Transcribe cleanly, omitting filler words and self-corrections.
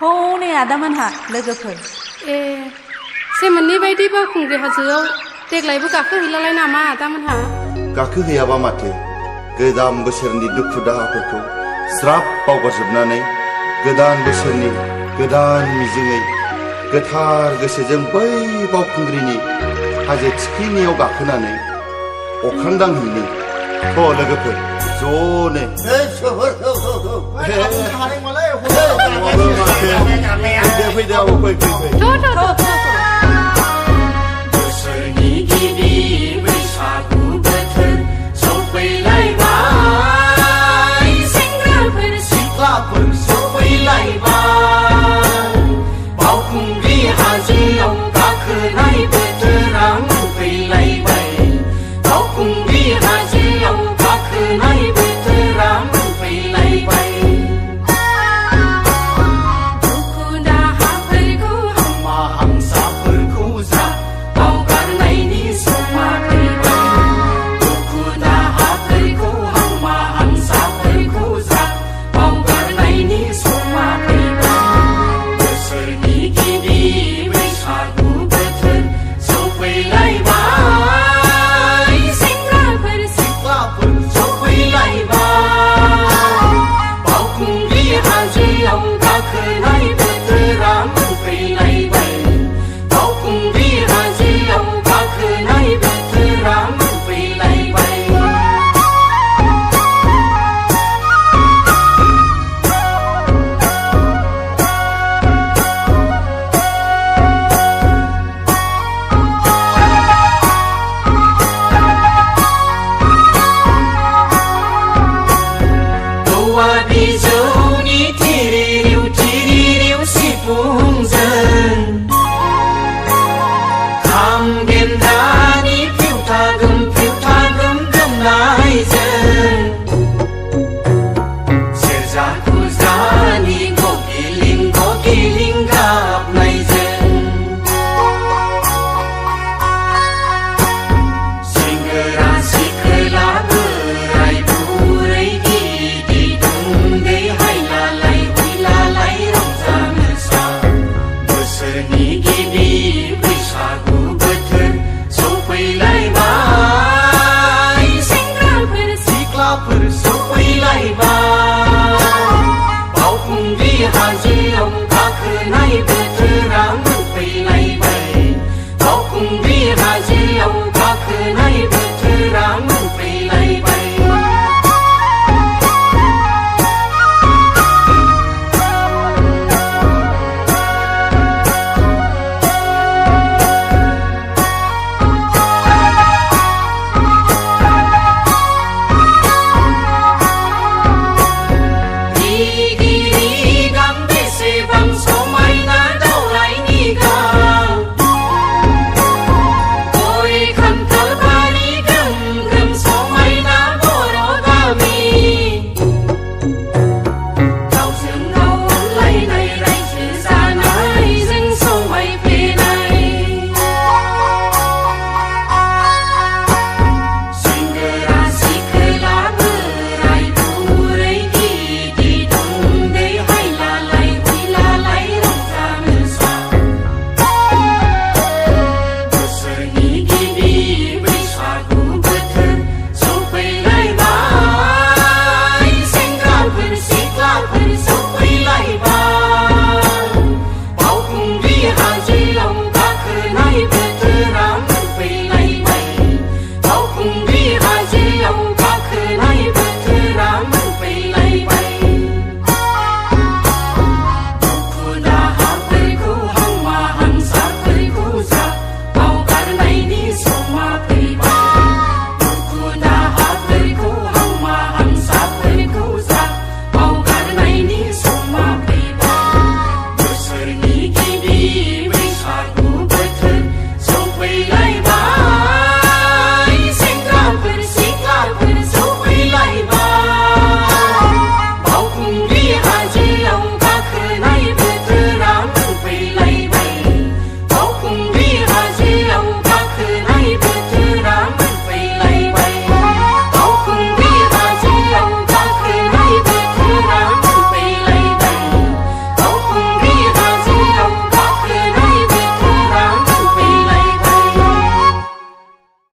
हनै आदामोनहा लोगोफोर ए सेमोननि बायदि बावखुंग्रि हाजोआव देग्लायबो गाखोहैलालाय नामा आदामोनहा गाखोहैयाबा माथो गोदान बोसोरनि दुखु दाहाफोरखौ ज्राब बावगारजोबनानै गोदान बोसोरनि गोदान मिजिङै गोथार गोसोजों बै बावखुंग्रिनि हाजो थिखिनियाव गाखोनानै अख्रां दांहैनो थ' लोगोफोर ज'नो फैदो आबौ फै बोसोरनि गिबि बैसागु बोथोर सफैलायबाय सेंग्राफोर सिख्लाफोर सफैलायबाय बावखुंग्रि हाजोआव गाखोनाय बोथोरा मोनफैलायबाय बावखुंग्रि हाजोआव गाखोनाय बोथोरा मोनफैलायबाय दुखु दाहाफोरखौ हामा हांसाफोरखौ जा बावगारनायनि समा फैबाय दुखु दाहाफोरखौ हामा हांसाफोरखौ जा बावगारनायनि समा फैबाय बोसोरनि गिबि बैसागु बोथोर सफैलायबाय सेंग्राफोर सिख्लाफोर सफैलायबाय बावखुंग्रि हाजोआव गाखोनाय बोथोरा मोनफैलायबाय बावखुंग्रि हाजोआव गाखोनाय बोथोरा मोनफैलायबाय औवा बिजौनि थिरिरिउ थिरिरिउ सिफुंजों खाम गेन्दानि फिउथा गोम गोमनायजों सेरजा खुजानि गगिलिं गाबनायजों सेंग्रा सिख्ला बोराय बुरै गिदिर उन्दै हायलालाय हुइलालाय रंजा मोसा बोसोरनि गिबि बैसागु बोथोर सफैलायबाय सेंग्राफोर सिख्लाफोर सफैलायबाय बावखुंग्रि हाजो